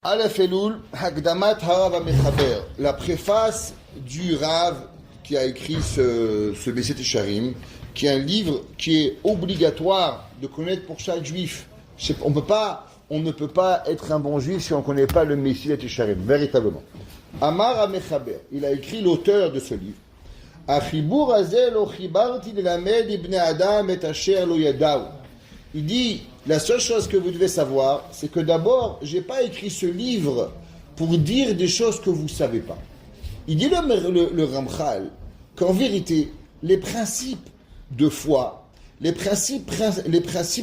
Aleph Elul, Hakdamat Harav HaMechaber, la préface du Rav qui a écrit ce Meset Yesharim, qui est un livre qui est obligatoire de connaître pour chaque juif. On ne peut pas être un bon juif si on ne connaît pas le Meset Yesharim, véritablement. Amar HaMechaber, il a écrit l'auteur de ce livre. Achibur hazeh lo chibarti lelamed ibnei adam et asher lo yadaou. Il dit, la seule chose que vous devez savoir, c'est que d'abord, je n'ai pas écrit ce livre pour dire des choses que vous ne savez pas. Il dit le Ramchal qu'en vérité, les principes de foi, les principes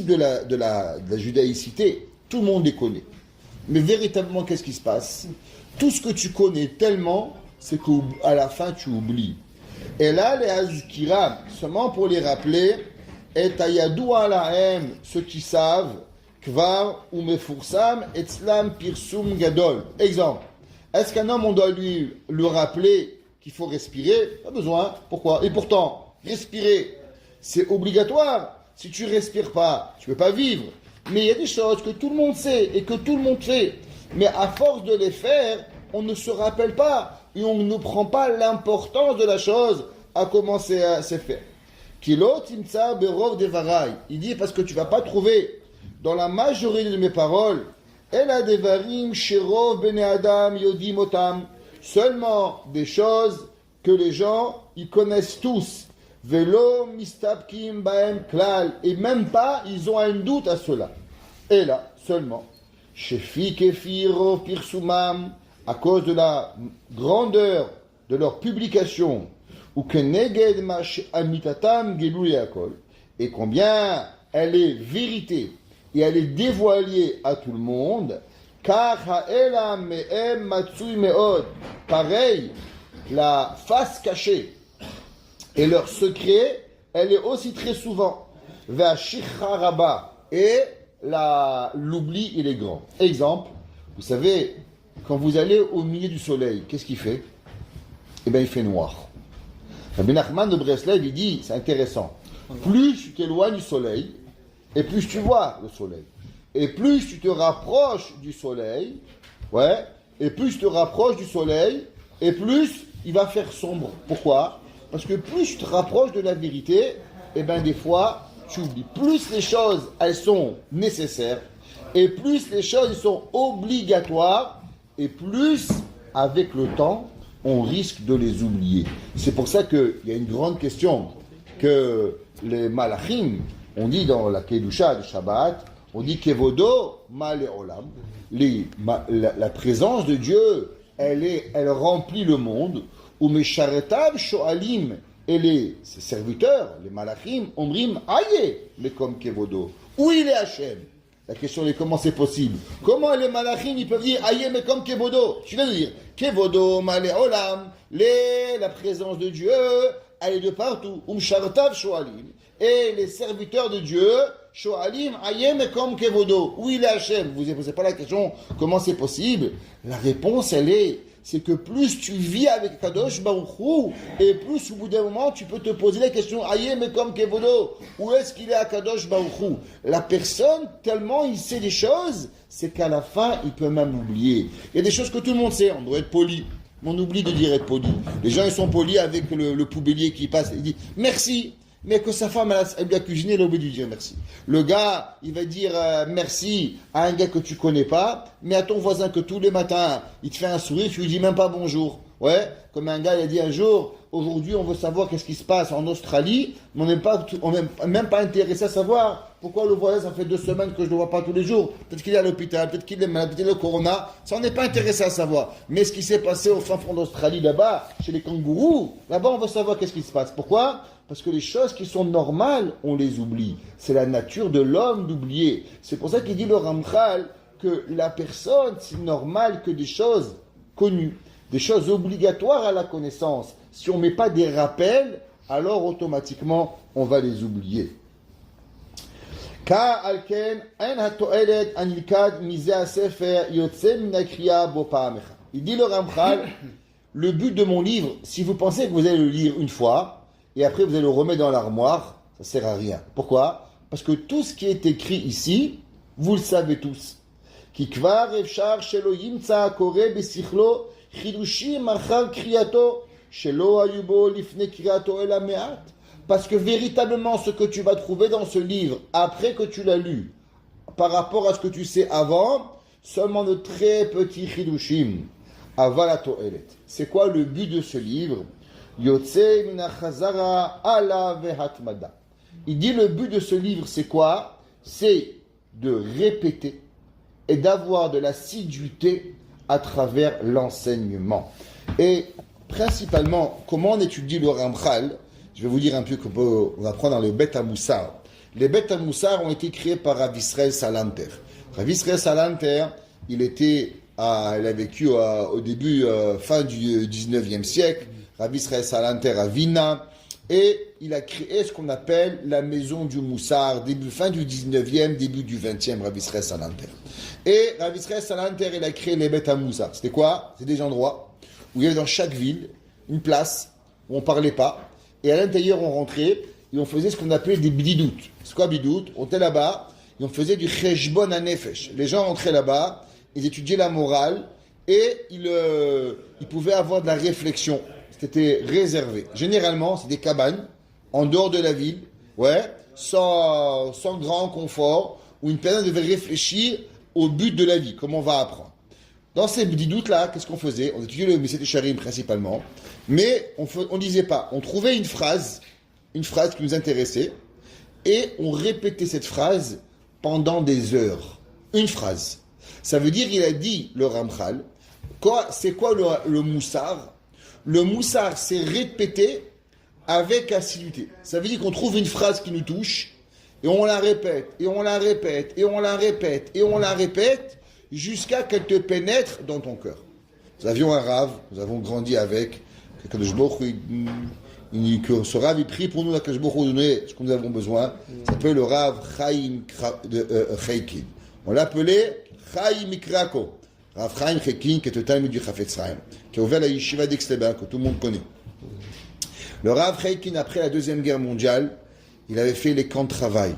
de la judaïcité, tout le monde les connaît. Mais véritablement, qu'est-ce qui se passe? Tout ce que tu connais tellement, c'est qu'à la fin, tu oublies. Et là, les Hazkiram, seulement pour les rappeler, et ayadou alahem, ceux qui savent, kvar ou mefursam, etzlam pirsum gadol. Exemple, est-ce qu'un homme, on doit lui rappeler qu'il faut respirer? Pas besoin. Pourquoi? Et pourtant, respirer, c'est obligatoire. Si tu respires pas, tu peux pas vivre. Mais il y a des choses que tout le monde sait et que tout le monde fait. Mais à force de les faire, on ne se rappelle pas et on ne prend pas l'importance de la chose à commencer à se faire. Kilo timtsa berov devarai. Il dit parce que tu vas pas trouver dans la majorité de mes paroles ela devarim sherov bnei adam yodim otam, seulement des choses que les gens ils connaissent tous. Velo mistapkim baem klal, et même pas ils ont un doute à cela. Et là seulement shefi kefiro pirsumam, à cause de la grandeur de leur publication, ou que neged mash amitatam gelou yakol, et combien elle est vérité et elle est dévoilée à tout le monde, car ha'elam me'em matsui me'od, pareil, la face cachée et leur secret, elle est aussi très souvent va'shikha rabba, et l'oubli il est grand. Exemple, vous savez, quand vous allez au milieu du soleil, qu'est-ce qu'il fait? Eh bien, il fait noir. Rabbi Nachman de Breslev, il dit, c'est intéressant, plus tu t'éloignes du soleil, et plus tu vois le soleil, et plus tu te rapproches du soleil, et plus tu te rapproches du soleil, et plus il va faire sombre. Pourquoi? Parce que plus tu te rapproches de la vérité, et bien des fois, tu oublies. Plus les choses, elles sont nécessaires, et plus les choses, elles sont obligatoires, et plus, avec le temps, on risque de les oublier. C'est pour ça qu'il y a une grande question que les malachim, on dit dans la Kedusha de Shabbat, on dit Kevodo Male Olam, la présence de Dieu, elle remplit le monde, ou Mesharetav Shoalim, et ses serviteurs, les malachim, omrim Aye, mais comme Kevodo. Où il est Hachem? La question est comment c'est possible? Comment les malachim ils peuvent dire Aïe mais comme Kevodo? Tu viens de dire Kevodo, Malé Olam, la présence de Dieu, elle est de partout. Shartav Shoalim. Et les serviteurs de Dieu, Shoalim, Aïe mais comme Kevodo. Où il est Hachem? Vous ne posez pas la question comment c'est possible? La réponse c'est que plus tu vis avec Kadosh Baruch Hu, et plus au bout d'un moment tu peux te poser la question Aïe mais comme Kevodo, où est-ce qu'il est à Kadosh Baruch Hu? La personne, tellement il sait des choses, c'est qu'à la fin il peut même oublier. Il y a des choses que tout le monde sait, on doit être poli, mais on oublie de dire être poli. Les gens ils sont polis avec le poubellier qui passe, il dit merci, mais que sa femme elle lui a cuisiné, elle a oublié de lui dire merci. Le gars, il va dire merci à un gars que tu connais pas, mais à ton voisin que tous les matins, il te fait un sourire, tu lui dis même pas bonjour. Ouais, comme un gars il a dit un jour, aujourd'hui on veut savoir qu'est-ce qui se passe en Australie, mais on n'est même pas intéressé à savoir pourquoi le voisin, ça fait 2 semaines que je ne le vois pas tous les jours. Peut-être qu'il est à l'hôpital, peut-être qu'il est malade, peut-être qu'il a le corona, ça on n'est pas intéressé à savoir. Mais ce qui s'est passé au fin fond d'Australie là-bas, chez les kangourous, là-bas on veut savoir qu'est-ce qui se passe. Pourquoi? Parce que les choses qui sont normales, on les oublie. C'est la nature de l'homme d'oublier. C'est pour ça qu'il dit le Ramchal que la personne, c'est normal que des choses connues, des choses obligatoires à la connaissance, si on ne met pas des rappels, alors automatiquement on va les oublier. Il dit le Ramchal, le but de mon livre, si vous pensez que vous allez le lire une fois, et après vous allez le remettre dans l'armoire, ça ne sert à rien. Pourquoi? Parce que tout ce qui est écrit ici, vous le savez tous. כי כבר אפשר שלא ימצא הקורא בשכלו חידושים אחר קריאתו, שלא היו בו לפני קריאתו אלא מעט. Parce que véritablement, ce que tu vas trouver dans ce livre, après que tu l'as lu, par rapport à ce que tu sais avant, seulement de très petits chidushim. Avala to'elet. C'est quoi le but de ce livre? Yotzei min hachazara ala vehatmada. Il dit le but de ce livre, c'est quoi? C'est de répéter et d'avoir de l'assiduité à travers l'enseignement. Et principalement, comment on étudie le Ramchal? Je vais vous dire un peu qu'on va prendre dans les Beth HaMussar. Les Beth HaMussar ont été créés par Rav Israël Salanter. Rav Israël Salanter, il a vécu au début, fin du 19e siècle. Rav Israël Salanter à Vina. Et il a créé ce qu'on appelle la maison du Moussar, fin du 19e, début du 20e, Rav Israël Salanter. Et Rav Israël Salanter, il a créé les Beth HaMussar. C'était quoi? C'est des endroits où il y avait dans chaque ville une place où on ne parlait pas. Et à l'intérieur, on rentrait et on faisait ce qu'on appelait des bididoutes. C'est quoi bidout? On était là-bas et on faisait du cheshbon hanefesh. Les gens rentraient là-bas, ils étudiaient la morale et ils pouvaient avoir de la réflexion. C'était réservé. Généralement, c'est des cabanes en dehors de la ville, sans grand confort, où une personne devait réfléchir au but de la vie, comment on va apprendre. Dans ces bididoutes-là, qu'est-ce qu'on faisait? On étudiait le Meset Yesharim principalement. Mais on ne disait pas. On trouvait une phrase qui nous intéressait, et on répétait cette phrase pendant des heures. Une phrase. Ça veut dire, il a dit, le Ramchal, c'est quoi le moussar? Le moussar, c'est répéter avec assiduité. Ça veut dire qu'on trouve une phrase qui nous touche, et on la répète, et on la répète, et on la répète, et on la répète, jusqu'à qu'elle te pénètre dans ton cœur. Nous avions un Rav, nous avons grandi avec, que ce Rav, il prie pour nous, que donner ce que nous avons besoin. Ça s'appelle le Rav Chaim Chaikin. On l'appelait Chaim Mikrako. Rav Chaim Chaikin, qui est le Talmud du Chafetz Chaim, qui a ouvert la yeshiva d'Aix-les-Bains, que tout le monde connaît. Le Rav Chaikin, après la Deuxième Guerre mondiale, il avait fait les camps de travail.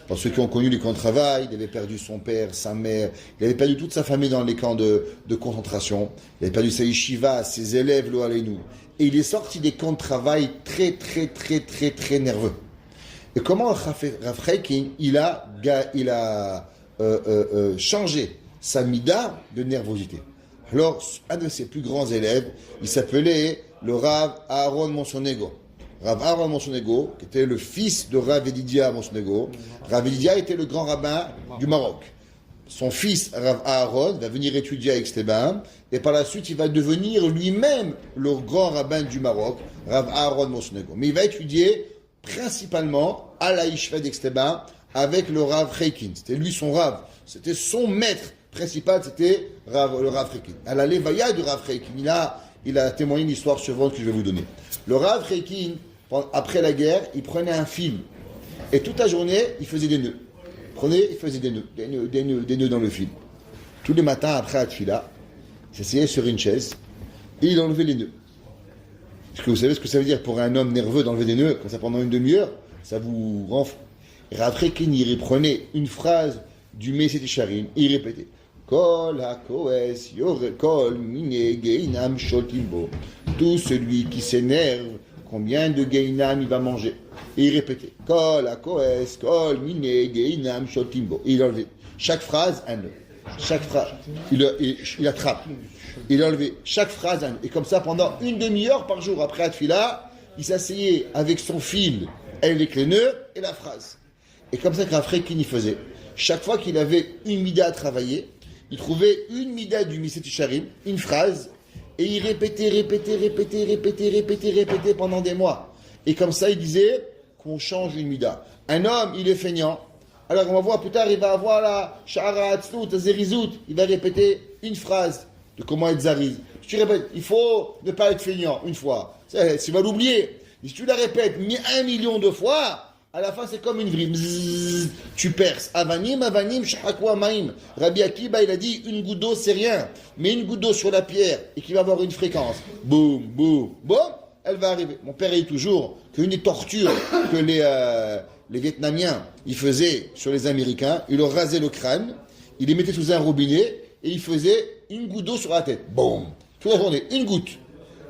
Pour ceux qui ont connu les camps de travail, il avait perdu son père, sa mère, il avait perdu toute sa famille dans les camps de concentration, il avait perdu sa yeshiva, ses élèves, lo aleinu. Et il est sorti des camps de travail très, très, très, très, très nerveux. Et comment Rav Chaikin, il a changé sa mida de nervosité. Alors, un de ses plus grands élèves, il s'appelait le Rav Aaron Monsonego. Rav Aaron Monsonego, qui était le fils de Rav Edidia Monsonego. Rav Edidia était le grand rabbin du Maroc. Son fils, Rav Aaron, va venir étudier à Aix-les-Bains, et par la suite, il va devenir lui-même le grand rabbin du Maroc, Rav Aaron Monsonego. Mais il va étudier principalement à la yeshiva d'Aix-les-Bains avec le Rav Chaikin. C'était lui son Rav. C'était son maître principal, c'était le Rav Chaikin. À la Levaya du Rav Chaikin, il a témoigné une histoire suivante que je vais vous donner. Le Rav Chaikin, après la guerre, il prenait un film. Et toute la journée, il faisait des nœuds. Il faisait des nœuds dans le film. Tous les matins, après la tfila, il s'asseyait sur une chaise et il enlevait les nœuds. Est-ce que vous savez ce que ça veut dire pour un homme nerveux d'enlever des nœuds, comme ça pendant une demi-heure? Ça vous renfle. Et Rav Chaikin, il reprenait une phrase du Meset Yesharim et il répétait. Kol hakoes yore kol mine geinam shotimbo. Tout celui qui s'énerve, combien de geinam il va manger? Et il répétait. Kol hakoes kol mine geinam shotimbo. Et il enlevait chaque phrase un nœud. Chaque phrase, il attrape. Il enlevait chaque phrase un nœud. Et comme ça, pendant une demi-heure par jour après la tfila, il s'asseyait avec son fil, avec les nœuds et la phrase. Et comme ça, Rav Chaikin il faisait. Chaque fois qu'il avait une mida à travailler, il trouvait une mida du Meset Yesharim, une phrase, et il répétait pendant des mois. Et comme ça, il disait qu'on change une mida. Un homme, il est feignant. Alors on va voir plus tard, il va avoir la Sha'ara Atzlut, Zerizout. Il va répéter une phrase de comment être Zariz. Si tu répètes, il faut ne pas être feignant une fois. Tu vas l'oublier. Et si tu la répètes 1 million de fois, à la fin, c'est comme une vrille. Bzzz, tu perces. Avanim, shahakwa maim. Rabbi Akiba, il a dit, une goutte d'eau, c'est rien. Mais une goutte d'eau sur la pierre, et qui va avoir une fréquence. Boum, boum, boum, elle va arriver. Mon père dit toujours qu'une des tortures que les Vietnamiens, ils faisaient sur les Américains, ils leur rasaient le crâne, il les mettait sous un robinet et il faisait une goutte d'eau sur la tête. Boum. Toute la journée, une goutte.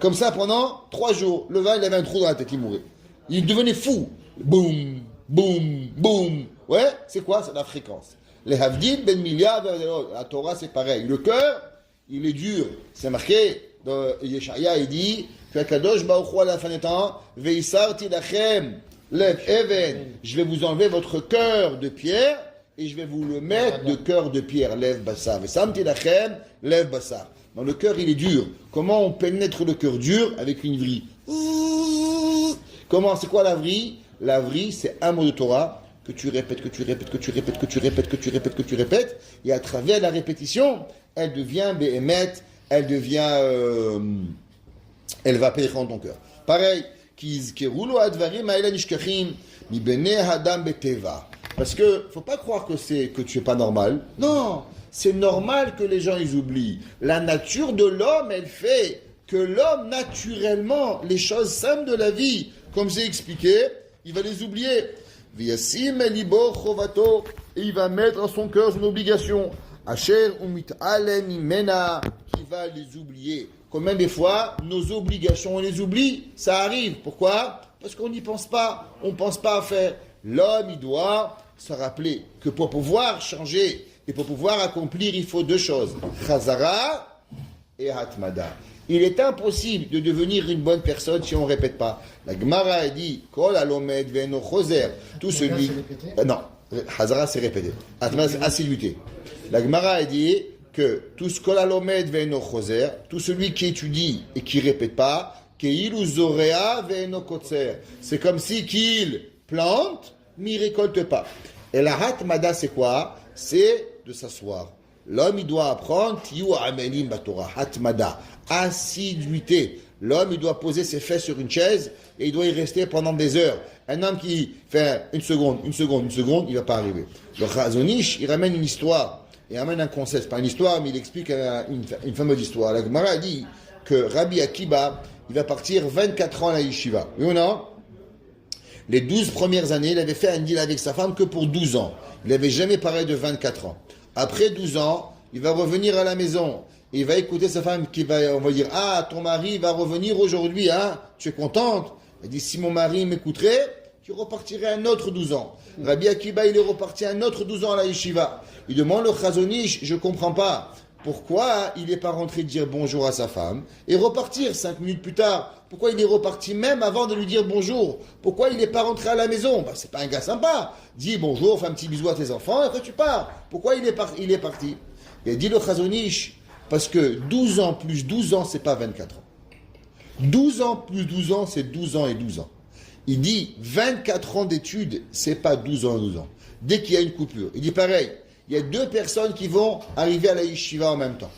Comme ça pendant 3 jours. Le vin, il avait un trou dans la tête, il mourait. Il devenait fou. Boum, boum, boum. Ouais, c'est quoi? C'est la fréquence. Les Havdil, Ben Milliard, la Torah, c'est pareil. Le cœur, il est dur. C'est marqué dans Yeshaya, il dit Kadosh Baruch Hu à la fin des temps, Veisarti lachem, lev even. Je vais vous enlever votre cœur de pierre et je vais vous le mettre de cœur de pierre, lev bassar. Veisarti lachem, lev bassar. Dans le cœur, il est dur. Comment on pénètre le cœur dur? Avec une vrille. Comment? C'est quoi la vrille? La vrille, c'est un mot de Torah que tu répètes, que tu répètes, que tu répètes, que tu répètes, que tu répètes, que tu répètes. Et à travers la répétition, elle devient béhémet, elle devient... elle va pénétrer dans ton cœur. Pareil, parce que faut pas croire que tu es pas normal. Non, c'est normal que les gens ils oublient. La nature de l'homme, elle fait que l'homme naturellement, les choses simples de la vie, comme j'ai expliqué, il va les oublier. Et il va mettre en son cœur une obligation. Asher umit alem imena, qui va les oublier. Combien des fois, nos obligations, on les oublie? Ça arrive. Pourquoi? Parce qu'on n'y pense pas. On ne pense pas à faire. L'homme, il doit se rappeler que pour pouvoir changer et pour pouvoir accomplir, il faut 2 choses. Chazara et Hatmada. Il est impossible de devenir une bonne personne si on ne répète pas. La Gemara a dit Kol alomed ve'eno choser. Tout celui. Non, Chazara c'est répété. Hatmada c'est assiduité. La Gemara a dit que tout ce kol alomed ve'eno choser, tout celui qui étudie et qui ne répète pas, keilu zorea ve'eno kotzer. C'est comme si qu'il plante, mais il ne récolte pas. Et la Hatmada c'est quoi? C'est de s'asseoir. L'homme, il doit apprendre, tiyu amelim batora, hatmada, assiduité. L'homme, il doit poser ses fesses sur une chaise et il doit y rester pendant des heures. Un homme qui fait une seconde, il ne va pas arriver. Le Chazonish, il ramène une histoire, il ramène un concept, pas une histoire, mais il explique une fameuse histoire. La Gemara dit que Rabbi Akiba, il va partir 24 ans à la yeshiva. Oui ou non? Les 12 premières années, il avait fait un deal avec sa femme que pour 12 ans. Il n'avait jamais parlé de 24 ans. Après 12 ans, il va revenir à la maison. Il va écouter sa femme qui va, on va dire, ah, ton mari va revenir aujourd'hui, hein, tu es contente? Elle dit, si mon mari m'écouterait, tu repartirais un autre 12 ans. Rabbi Akiba, il est reparti un autre 12 ans à la yeshiva. Il demande le Chazonish, je ne comprends pas. Pourquoi il n'est pas rentré dire bonjour à sa femme et repartir 5 minutes plus tard? Pourquoi il est reparti même avant de lui dire bonjour? Pourquoi il n'est pas rentré à la maison? C'est pas un gars sympa. Dis bonjour, fais un petit bisou à tes enfants et après tu pars. Pourquoi il est parti? Il a dit le Chazonish, parce que 12 ans plus 12 ans, c'est pas 24 ans. 12 ans plus 12 ans, c'est 12 ans et 12 ans. Il dit 24 ans d'études, c'est pas 12 ans et 12 ans. Dès qu'il y a une coupure. Il dit pareil. Il y a 2 personnes qui vont arriver à la yeshiva en même temps.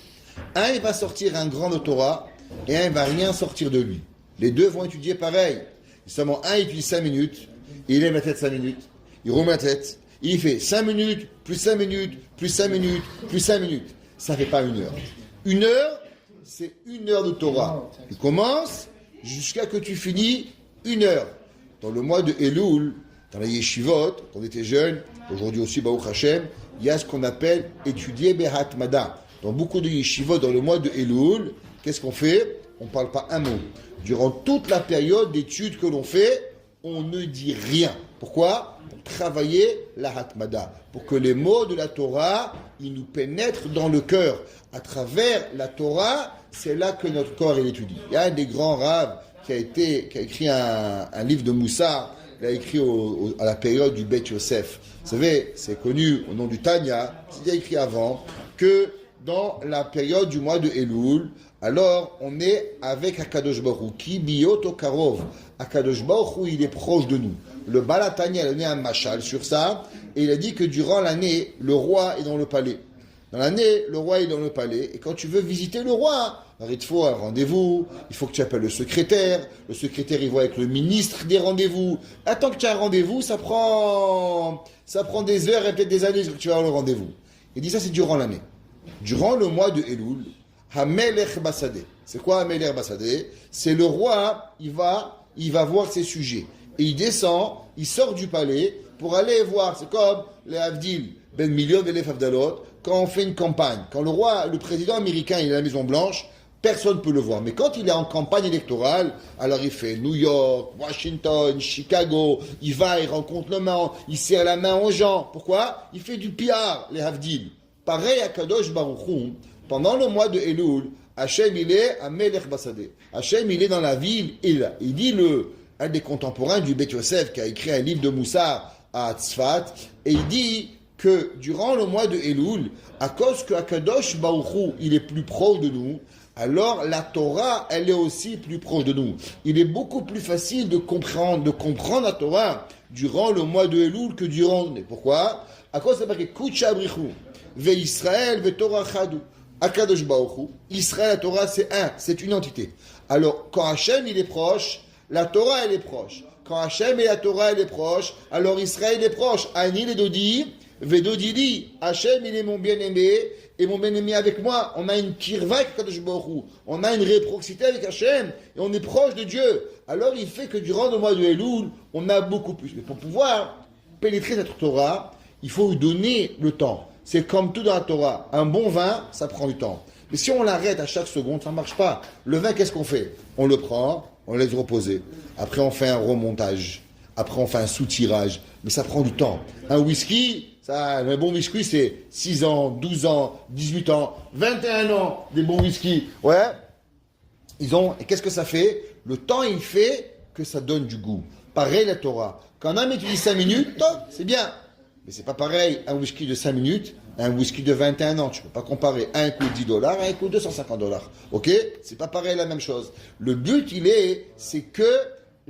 Un, il va sortir un grand Torah et un, il va rien sortir de lui. Les 2 vont étudier pareil. Seulement, un étudie 5 minutes, il lève la tête 5 minutes, il remet la tête, il fait 5 minutes, plus 5 minutes, plus 5 minutes, plus 5 minutes. Ça ne fait pas 1 heure. 1 heure, c'est 1 heure de Torah. Tu commences jusqu'à que tu finis 1 heure. Dans le mois de Elul, dans la yeshivot, quand on était jeune, aujourd'hui aussi, Baruch Hashem, il y a ce qu'on appelle étudier Behatmada. Dans beaucoup de yeshivot, dans le mois de Elul, qu'est-ce qu'on fait? On ne parle pas un mot. Durant toute la période d'études que l'on fait, on ne dit rien. Pourquoi? Pour travailler la Hatmada. Pour que les mots de la Torah, ils nous pénètrent dans le cœur. À travers la Torah, c'est là que notre corps il étudie. Il y a un des grands rabbes qui a écrit un livre de Moussa. Il a écrit à la période du Beth Yosef. Vous savez, c'est connu au nom du Tanya, il a écrit avant, que dans la période du mois de Elul, alors on est avec Akadosh Baruch Hu, qui biyoto karov. Akadosh Baruch Hu, il est proche de nous. Le Balatanya a donné un machal sur ça, et il a dit que durant l'année, le roi est dans le palais. Dans l'année, le roi est dans le palais, et quand tu veux visiter le roi, alors il te faut un rendez-vous, il faut que tu appelles le secrétaire il voit avec le ministre des rendez-vous. Attends que tu as un rendez-vous, ça prend des heures et peut-être des années que tu vas avoir le rendez-vous. Il dit ça, c'est durant l'année. Durant le mois de Elul, Hamelech Basadeh. C'est quoi Hamelech Basadeh? C'est le roi, il va voir ses sujets. Et il descend, il sort du palais pour aller voir, c'est comme les Havdil, Ben Milion et les Favdalot, quand on fait une campagne. Quand le président américain, il est à la Maison Blanche, personne ne peut le voir. Mais quand il est en campagne électorale, alors il fait New York, Washington, Chicago, il va, il rencontre le monde, il serre la main aux gens. Pourquoi? Il fait du PR, les Havdil. Pareil à Kadosh Baruch Hu, pendant le mois de Elul, Hachem il est à Melech Basadeh. Hachem il est dans la ville, il dit un des contemporains du Bet Yosef qui a écrit un livre de Moussar à Tzfat, et il dit que durant le mois de Elul, à cause que Kadosh Baruch Hu, il est plus proche de nous, alors la Torah, elle est aussi plus proche de nous. Il est beaucoup plus facile de comprendre la Torah durant le mois de Elul que durant l'année. Pourquoi? À cause de marqué Kucha Abrichu, Ve Israël, Ve Torah Chadu. Akadosh Baruch Hu, Israël, la Torah, c'est une entité. Alors, quand Hachem, il est proche, la Torah, elle est proche. Quand Hachem et la Torah, elle est proche, alors Israël est proche. Ani le Dodi, Ve Dodili, Hachem, il est mon bien-aimé, et mon bien-aimé avec moi. On a une kirva avec Akadosh Baruch Hu. On a une réciprocité avec Hachem, et on est proche de Dieu. Alors, il fait que durant le mois de Elul, on a beaucoup plus. Mais pour pouvoir pénétrer cette Torah, il faut lui donner le temps. C'est comme tout dans la Torah. Un bon vin, ça prend du temps. Mais si on l'arrête à chaque seconde, ça ne marche pas. Le vin, qu'est-ce qu'on fait? On le prend, on le laisse reposer. Après, on fait un remontage. Après, on fait un soutirage. Mais ça prend du temps. Un whisky, un bon whisky, c'est 6 ans, 12 ans, 18 ans, 21 ans, des bons whisky. Ouais. Et qu'est-ce que ça fait? Le temps, il fait que ça donne du goût. Pareil, la Torah. Quand un homme étudie 5 minutes, c'est bien. Mais c'est pas pareil, un whisky de 5 minutes, un whisky de 21 ans. Tu peux pas comparer. Un coûte $10, un coûte $250. Ok? C'est pas pareil la même chose. Le but, c'est que,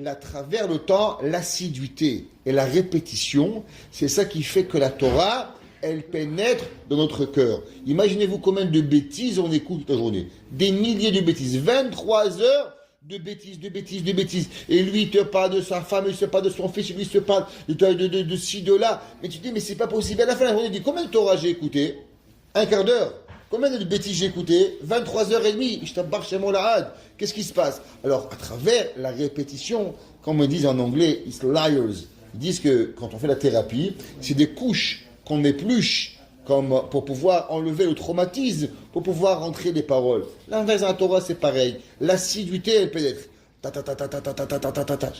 à travers le temps, l'assiduité et la répétition, c'est ça qui fait que la Torah, elle pénètre dans notre cœur. Imaginez-vous combien de bêtises on écoute toute la journée. Des milliers de bêtises. 23 heures de bêtises. Et lui, il te parle de sa femme, il se parle de son fils, lui, il se parle de ci, de là. Mais tu te dis, mais c'est pas possible. À la fin de la journée, il dit, combien de Torah j'ai écouté? Un quart d'heure. Combien de bêtises j'ai écouté? 23h30. Je t'embarque chez mon lahad. Qu'est-ce qui se passe? Alors, à travers la répétition, comme on dit en anglais, it's liars. Ils disent que quand on fait la thérapie, c'est des couches qu'on épluche comme pour pouvoir enlever le traumatisme, pour pouvoir rentrer les paroles. L'inverse de la Torah, c'est pareil. L'assiduité, elle peut être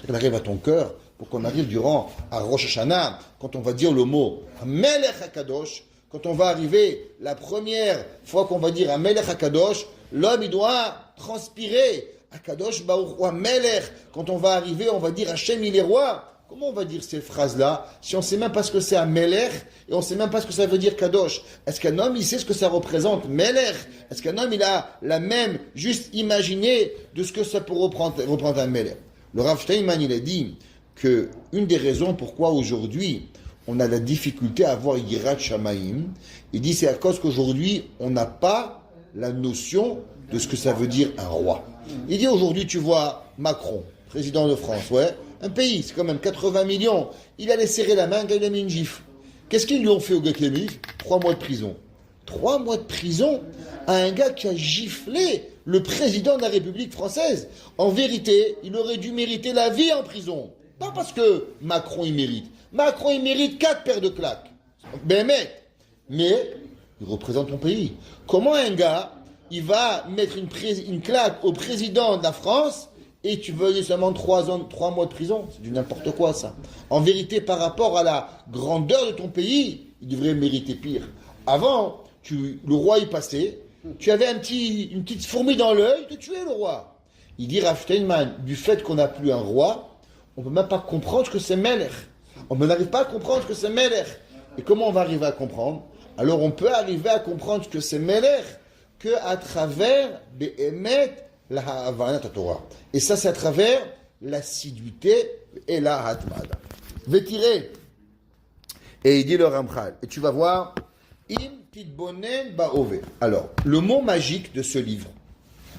elle arrive à ton cœur, pour qu'on arrive durant à Rosh Hashanah, quand on va dire le mot Melech HaKadosh, quand on va arriver, la première fois qu'on va dire à Melech HaKadosh, l'homme, il doit transpirer. HaKadosh Baruch Hu Melech. Quand on va arriver, on va dire Hachem, il est roi. Comment on va dire ces phrases-là si on ne sait même pas ce que c'est un Melech et on ne sait même pas ce que ça veut dire Kadosh? Est-ce qu'un homme, il sait ce que ça représente, Melech? Est-ce qu'un homme, il a la même, juste imaginé de ce que ça peut reprendre un Melech? Le Rav Steinman, il a dit que une des raisons pourquoi aujourd'hui on a la difficulté à avoir Yirat Shamayim, il dit c'est à cause qu'aujourd'hui on n'a pas la notion de ce que ça veut dire un roi. Il dit aujourd'hui tu vois Macron, président de France, ouais, un pays, c'est quand même 80 millions. Il allait serrer la main quand il a mis une gifle. Qu'est-ce qu'ils lui ont fait au gars qui l'a mis? 3 mois de prison. 3 mois de prison à un gars qui a giflé le président de la République française. En vérité, il aurait dû mériter la vie en prison. Pas parce que Macron il mérite. Macron il mérite 4 paires de claques. Ben mais il représente ton pays. Comment un gars, il va mettre une claque au président de la France et tu veux seulement 3 mois de prison? C'est du n'importe quoi, ça. En vérité, par rapport à la grandeur de ton pays, il devrait mériter pire. Avant, le roi y passait, tu avais une petite fourmi dans l'œil, tu tuais le roi. Il dit Rav Steinman, du fait qu'on n'a plus un roi, on ne peut même pas comprendre ce que c'est Melech. On n'arrive pas à comprendre ce que c'est Melech. Et comment on va arriver à comprendre? Alors on peut arriver à comprendre ce que c'est Melech qu'à travers Be'emet la Havanat Torah. Et ça, c'est à travers l'assiduité et la Hatmad. Vétiré. Et il dit le Ramchal. Et tu vas voir, Im Titbonen Ba'ove. Alors, le mot magique de ce livre,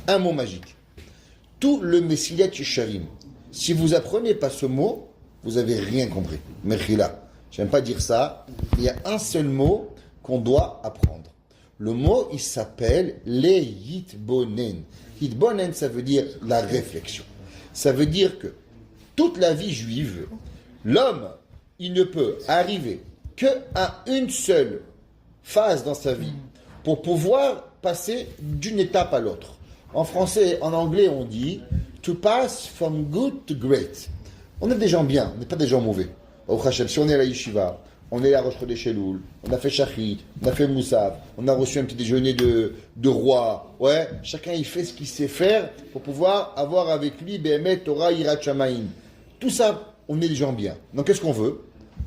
un mot magique. Tout le Messilat Yesharim. Si vous apprenez pas ce mot, vous n'avez rien compris. Mechila. J'aime pas dire ça. Il y a un seul mot qu'on doit apprendre. Le mot, il s'appelle le Yitbonen. Yitbonen, ça veut dire la réflexion. Ça veut dire que toute la vie juive, l'homme, il ne peut arriver qu'à une seule phases dans sa vie pour pouvoir passer d'une étape à l'autre. En français, en anglais, on dit to pass from good to great. On est des gens bien, on n'est pas des gens mauvais. Au Hachem, si on est à la yeshiva, on est à Rosh Chodesh Elul, on a fait Shachrit, on a fait Moussaf, on a reçu un petit déjeuner de roi. Ouais, chacun il fait ce qu'il sait faire pour pouvoir avoir avec lui Behemet Torah Yirat Shamayim. Tout ça, on est des gens bien. Donc qu'est-ce qu'on veut?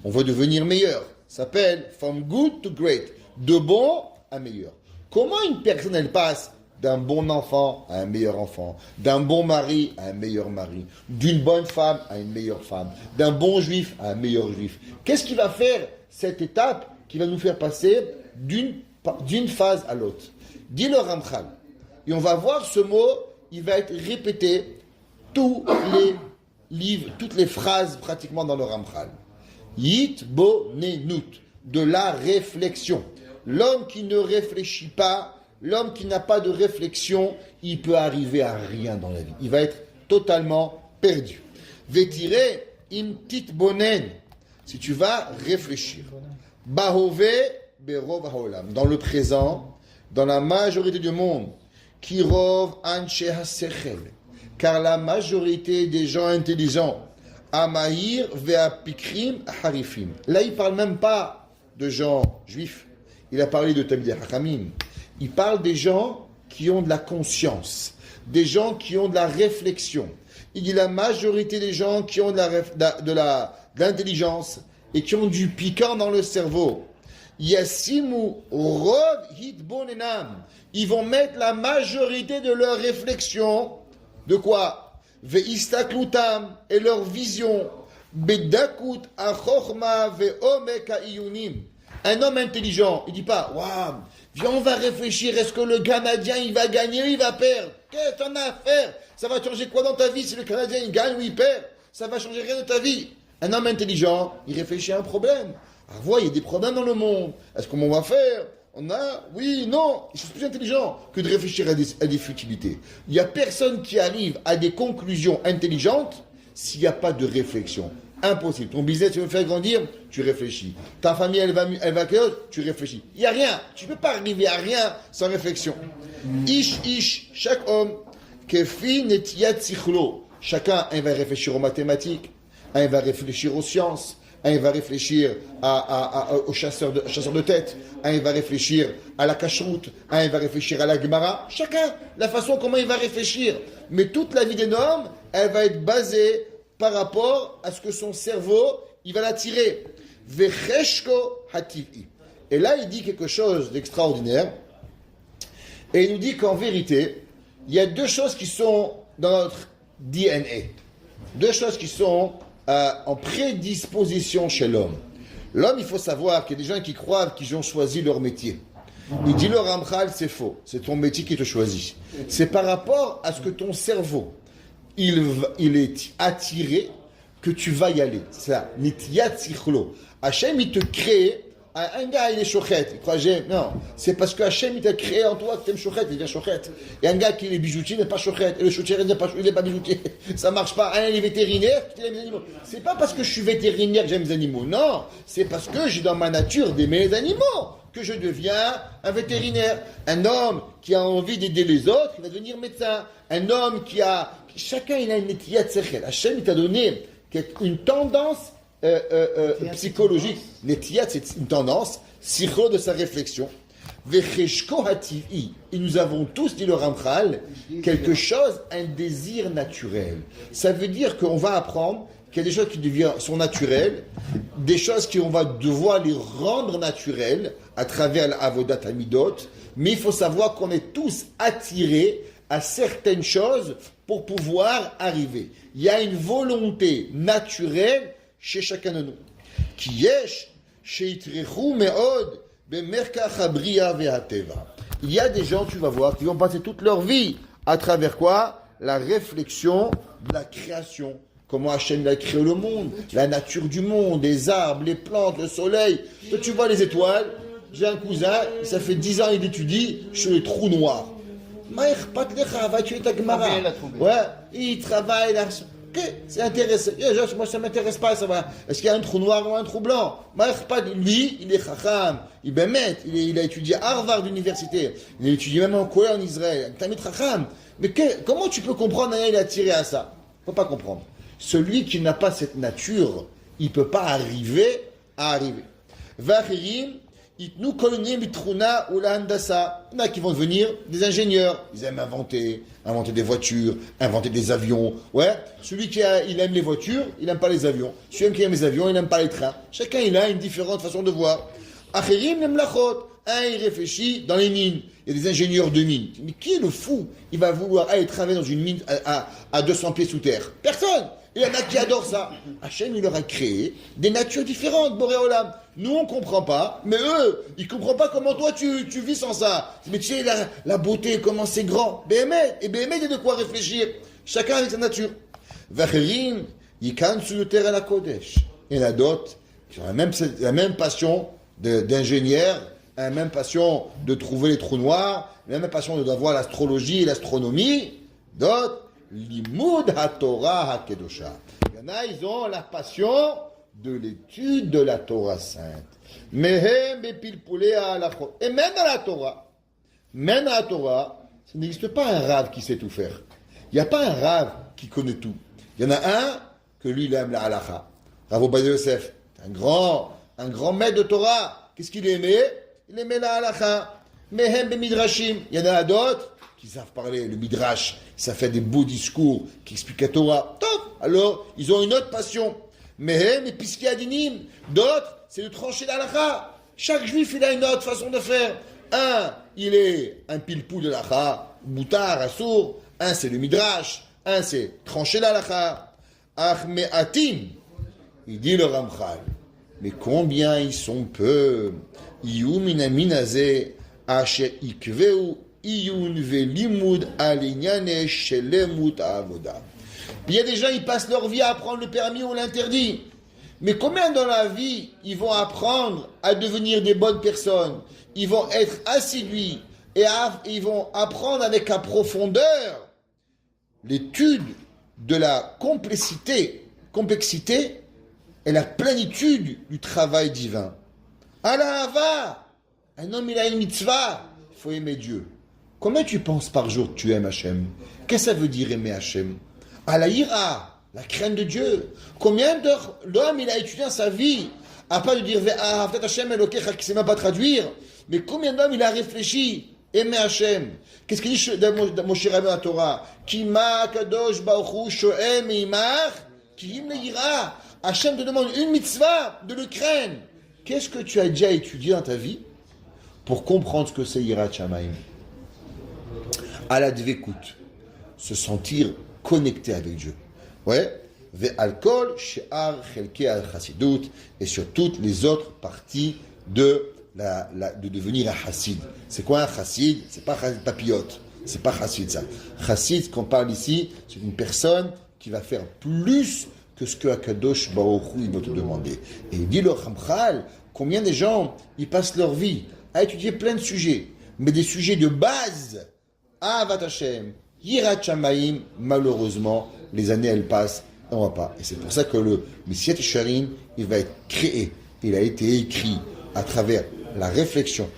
On veut devenir meilleur. Ça s'appelle from good to great. De bon à meilleur. Comment une personne elle passe d'un bon enfant à un meilleur enfant, d'un bon mari à un meilleur mari, d'une bonne femme à une meilleure femme, d'un bon juif à un meilleur juif? Qu'est-ce qui va faire cette étape qui va nous faire passer d'une phase à l'autre? Dit le Ramchal. Et on va voir ce mot, il va être répété tous les livres, toutes les phrases pratiquement dans le Ramchal. Yit bo nenut, de la réflexion. L'homme qui ne réfléchit pas, l'homme qui n'a pas de réflexion, il peut arriver à rien dans la vie. Il va être totalement perdu. Vétiré im titbonen, si tu vas réfléchir. Bahove berov haolam, dans le présent, dans la majorité du monde, kirov anche hasechel, car la majorité des gens intelligents, amahir ve'apikrim harifim. Là, il parle même pas de gens juifs. Il a parlé de Talmidei Chachamim. Il parle des gens qui ont de la conscience, des gens qui ont de la réflexion. Il dit la majorité des gens qui ont de l'intelligence et qui ont du piquant dans le cerveau. Yassimu rov hitbonenam. Ils vont mettre la majorité de leur réflexion, de quoi? Veistaklutam, et leur vision. Bedakut achochma veomek haiyunim. Un homme intelligent, il dit pas, waouh, viens, on va réfléchir, est-ce que le Canadien, il va gagner ou il va perdre? Qu'est-ce que t'en as à faire? Ça va changer quoi dans ta vie si le Canadien, il gagne ou il perd? Ça va changer rien dans ta vie. Un homme intelligent, il réfléchit à un problème. Alors, voilà, il y a des problèmes dans le monde. Est-ce qu'on va faire? On a, oui, non. Je suis plus intelligent que de réfléchir à des futilités. Il n'y a personne qui arrive à des conclusions intelligentes s'il n'y a pas de réflexion. Impossible. Ton business, tu veux faire grandir, tu réfléchis. Ta famille, elle va que tu réfléchis. Il n'y a rien. Tu ne peux pas arriver à rien sans réflexion. Ish, chaque homme, kefi netiyat sichlo. Chacun, il va réfléchir aux mathématiques, il va réfléchir aux sciences, il va réfléchir au chasseur de tête, il va réfléchir à la cacheroute, il va réfléchir à la gemara. Chacun, la façon comment il va réfléchir. Mais toute la vie d'un homme, elle va être basée par rapport à ce que son cerveau, il va l'attirer. Vecheshko hativi. Et là, il dit quelque chose d'extraordinaire. Et il nous dit qu'en vérité, il y a deux choses qui sont dans notre DNA. Deux choses qui sont en prédisposition chez l'homme. L'homme, il faut savoir qu'il y a des gens qui croient qu'ils ont choisi leur métier. Il dit le Ramchal, c'est faux. C'est ton métier qui te choisit. C'est par rapport à ce que ton cerveau, il est attiré que tu vas y aller. C'est ça. Nitiyat sichlo. Hachem, il te crée. Un gars, il est chochet. Il croit, non. C'est parce que Hachem, il t'a créé en toi que tu aimes chochet. Il devient chochet. Et un gars qui est bijoutier n'est pas chochet. Et le choutier n'est pas bijoutier. Ça marche pas. Un, il est vétérinaire, il aime les animaux. C'est pas parce que je suis vétérinaire que j'aime les animaux. Non. C'est parce que j'ai dans ma nature d'aimer les animaux que je deviens un vétérinaire. Un homme qui a envie d'aider les autres, il va devenir médecin. Un homme qui a... Chacun, il a une netiyat sechel. Hachem, il t'a donné une tendance psychologique. Netiyat, c'est une tendance, sichlo de sa réflexion. Vecheshko hativi. Et nous avons tous, dit le Ramchal, quelque chose, un désir naturel. Ça veut dire qu'on va apprendre qu'il y a des choses qui sont naturelles, des choses qu'on va devoir les rendre naturelles à travers l'avodat amidot, mais il faut savoir qu'on est tous attirés à certaines choses pour pouvoir arriver. Il y a une volonté naturelle chez chacun de nous. Qui yesh sheitrechu meod bemerkach habria ve'hateva. Il y a des gens, tu vas voir, qui vont passer toute leur vie à travers quoi? La réflexion de la création. Comment Hachem a créé le monde, la nature du monde, les arbres, les plantes, le soleil. Toi, tu vois les étoiles. J'ai un cousin, ça fait 10 ans il étudie sur les trous noirs. Va tuer ta Gemara. Ouais, il travaille là. Ok, c'est intéressant. Moi, ça m'intéresse pas, ça va. Est-ce qu'il y a un trou noir ou un trou blanc? Lui, il est chacham, il a étudié à Harvard Université, il a étudié même en Corée, en Israël. Tamid chacham. Mais comment tu peux comprendre il a tiré à ça? Faut pas comprendre. Celui qui n'a pas cette nature, il peut pas arriver à arriver. Vachirim, itnu kolni mitruna ou la handasa. Il y en a qui vont devenir des ingénieurs. Ils aiment inventer des voitures, inventer des avions. Ouais. Celui il aime les voitures, il n'aime pas les avions. Celui qui aime les avions, il n'aime pas les trains. Chacun, il a une différente façon de voir. Achirim nemlachot. Un, il réfléchit dans les mines. Il y a des ingénieurs de mines. Mais qui est le fou? Il va vouloir aller travailler dans une mine à 200 pieds sous terre. Personne. Il y en a qui adorent ça. Hachem, il leur a créé des natures différentes, Boréolam. Nous, on ne comprend pas, mais eux, ils ne comprennent pas comment toi, tu vis sans ça. Mais tu sais, la beauté, comment c'est grand. Béhémet, il y a de quoi réfléchir. Chacun avec sa nature. Vacherim, yikansu yoter ala kodesh. Il y en a d'autres qui ont la même passion d'ingénieur, la même passion de trouver les trous noirs, la même passion d'avoir l'astrologie et l'astronomie. D'autres, Limud HaTorah HaKedosha. Il y en a, ils ont la passion de l'étude de la Torah sainte. Mehem bepilpulei ha'alachot. Et même dans la Torah, ça n'existe pas un rave qui sait tout faire. Il n'y a pas un rave qui connaît tout. Il y en a un que lui, il aime la halacha. Rav Ovadia Yosef, un grand maître de Torah. Qu'est-ce qu'il aimait? Il aimait la halacha. Mehem bemidrashim. Il y en a d'autres qui savent parler le midrash, ça fait des beaux discours qui expliquent la Torah. Top. Alors, ils ont une autre passion. Mais les piskiadinim, d'autres, c'est de trancher la halakha. Chaque juif, il a une autre façon de faire. Un, il est un pilpou de l'halakha, boutar, assour. Un, c'est le midrash. Un, c'est trancher la halakha. Achme'atim, il dit le Ramchal. Mais combien ils sont peu. Iyu minaminaze, asher ikveu il y a des gens, ils passent leur vie à apprendre le permis ou l'interdit. Mais combien dans la vie, ils vont apprendre à devenir des bonnes personnes? Ils vont être assidus et ils vont apprendre avec la profondeur l'étude de la complexité et la plénitude du travail divin. Allah, un homme, il a une mitzvah, il faut aimer Dieu. Combien tu penses par jour que tu aimes Hachem? Qu'est-ce que ça veut dire aimer Hachem? Alaïra, la crainte de Dieu. Combien d'hommes il a étudié dans sa vie? À pas de dire peut-être Hachem Elokecha qui ne sait même pas traduire. Mais combien d'hommes il a réfléchi? Aimer Hachem. Qu'est-ce qu'il dit dans Moshe Rabbeinu dans la Torah? Kima kadosh baruch hu shoem imach kim leira. Hachem te demande une mitzvah de le craindre. Qu'est-ce que tu as déjà étudié dans ta vie pour comprendre ce que c'est Yirat Shamayim? À la dvekout, se sentir connecté avec Dieu. Ouais. Ve'alkol she'ar chelke al chassidut, et sur toutes les autres parties de devenir un chassid. C'est quoi un chassid? C'est pas chassid papillote. C'est pas chassid ça. Chassid, qu'on parle ici, c'est une personne qui va faire plus que ce que Akadosh Baruch Hu il va te demander. Et il dit le Ramchal, combien de gens ils passent leur vie à étudier plein de sujets, mais des sujets de base. Avat Hashem, Yirat Shamayim, malheureusement, les années elles passent, et on va pas. Et c'est pour ça que le Messiat Sharim, il va être créé, il a été écrit à travers la réflexion,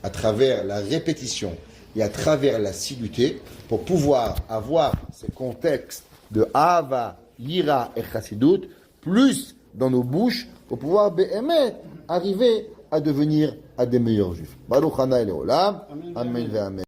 à travers la répétition et à travers l'assiduité pour pouvoir avoir ce contexte de Ava, Yira et Chassidut plus dans nos bouches pour pouvoir arriver à devenir à des meilleurs juifs. Baruch Hana Elolam, Amen ve Amen.